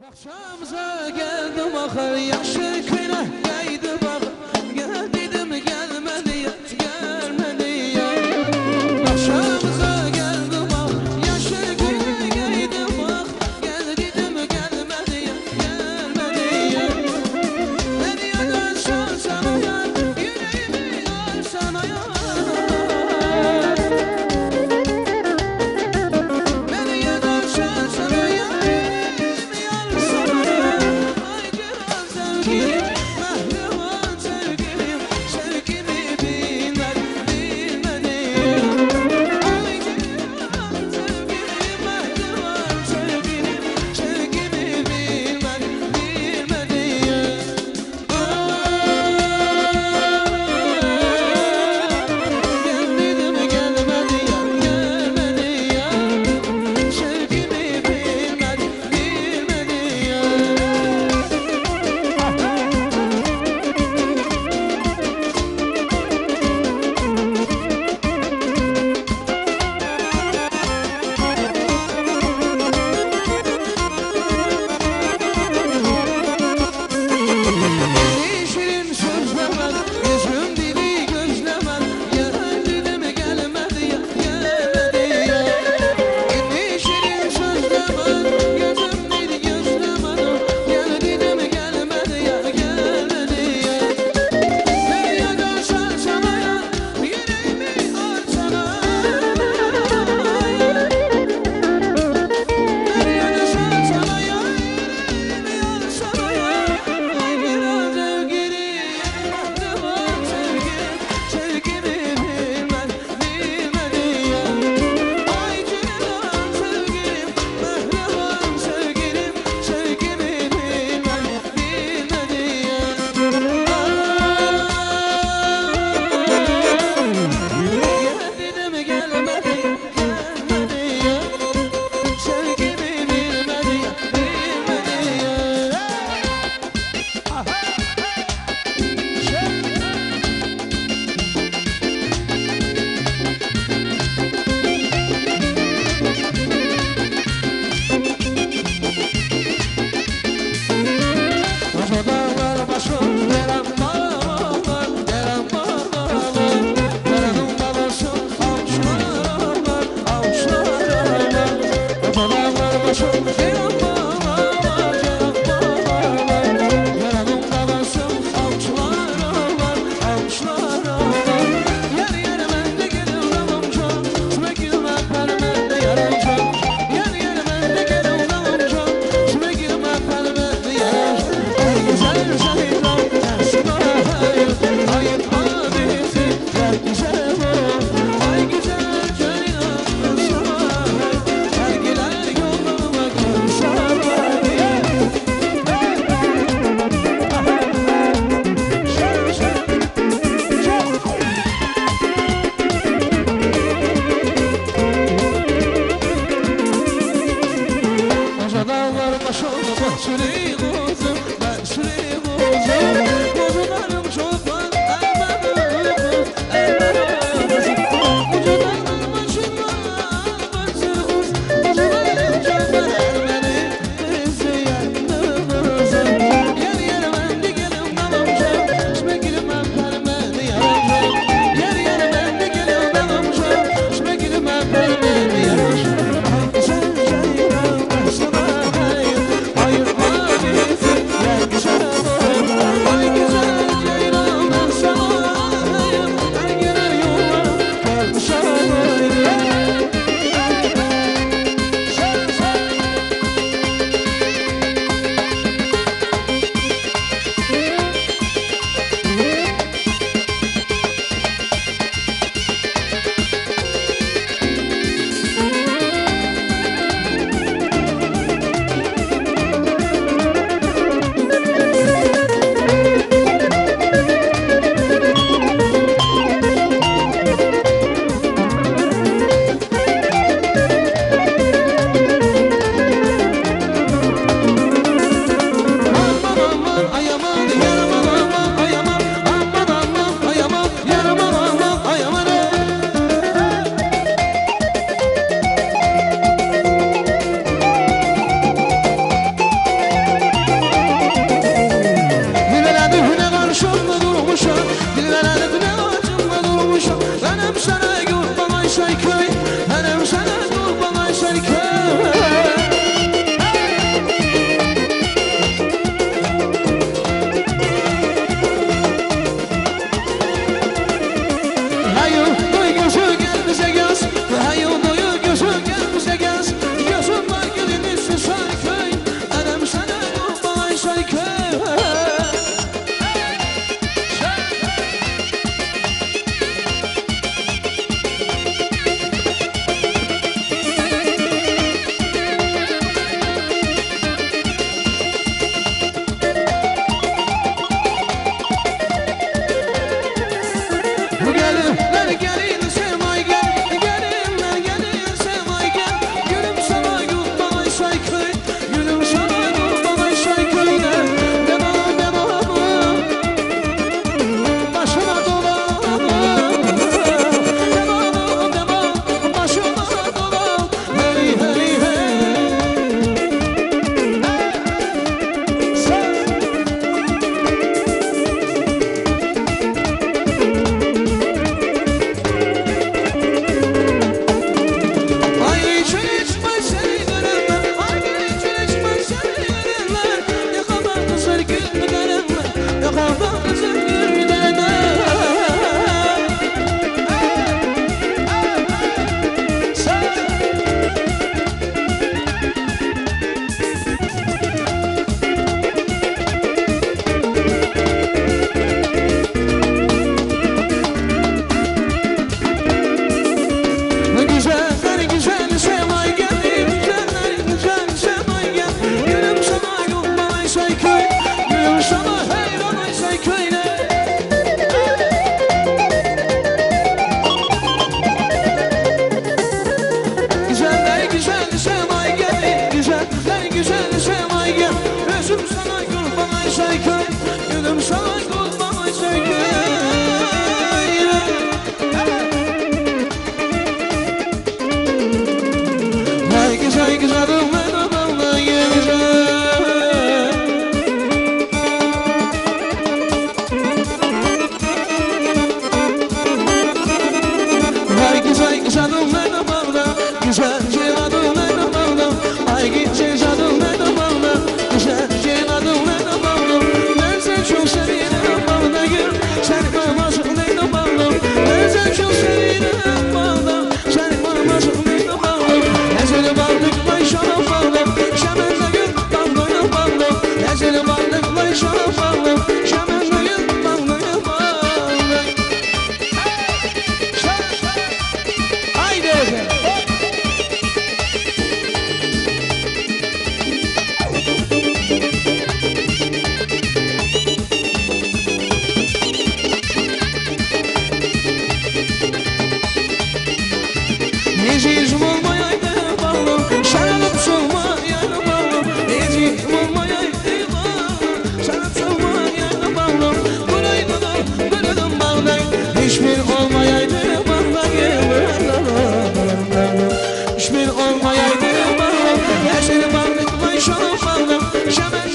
Bakşamıza geldim ahır yaşı kıyına gaydı bak. Gel dedim gelmedi ya, gelmedi ya. Bakşamıza geldim ah yaşı kıyına gaydı bak. Gel dedim gelmedi ya, gelmedi ya. Beni yakarsan sana yar, yüreğimi yarsana yar. Beni yakarsan sana yar, yüreğimi yarsana yar. Ay cihan sevgilim, mehriban sevgilim, sevgimi bilmez, bilmedi. Ay cihan sevgilim, mehriban sevgilim, sevgimi bilmez, bilmedi. Gelmedim gelmedi ya, gelmedi ya. Sevgimi bilmez, bilmedi ya. Ne şirin sözlemez, yüzüm dili gözlemez. Geldi mi gelmedi ya, gelmedi ya. Ne şirin sözlemez, yüzüm dili gözlemez. Geldi mi gelmedi ya, gelmedi ya. Beni yakarsan sana ya, yüreğimi arsana. Beni yakarsan sana ya, yüreğimi arsana ya. Ay biraz sevgilim, mehriban sevgilim, sevgimi bilmez, bilmedi ya. Ay cihan sevgilim, mehriban sevgilim, sevgimi bilmez, bilmedi ya. Geldi mi gelmedi ya, gelmedi ya. Sevgimi bilmedi ya, bilmedi ya. Dağlar başım deren dağlar, deren dağlar. Derenin babası avuçlar ağlar, avuçlar ağlar. Dağlar başım deren dağlar, deren dağlar. Derenin babası avuçlar ağlar, avuçlar ağlar. Yer yer mende gelir amca, şuna girme permende yarayacak. Yer yer mende gelir amca, şuna girme permende yarayacak. Güzel şahitler tersine hayır, hayır abisi gel güzel ol. Ay güzel ceylan sahil, sergiler yoluma gülşah hayır. Koca dağlar başında bahçeli kuzum, bahçeli kuzum. Kuzularım çok var, elbette kuz, elbette kuz. Koca dağlar başında bahçeli kuz, kuzularım çok var, elbette kuzum. Yer yer mende gelim amca, şme girmem permende yarayacak. Yer yer mende gelim amca, şme girmem permende yarayacak. Ay güzel ceylan sana hayır, hayır abisi Şəmən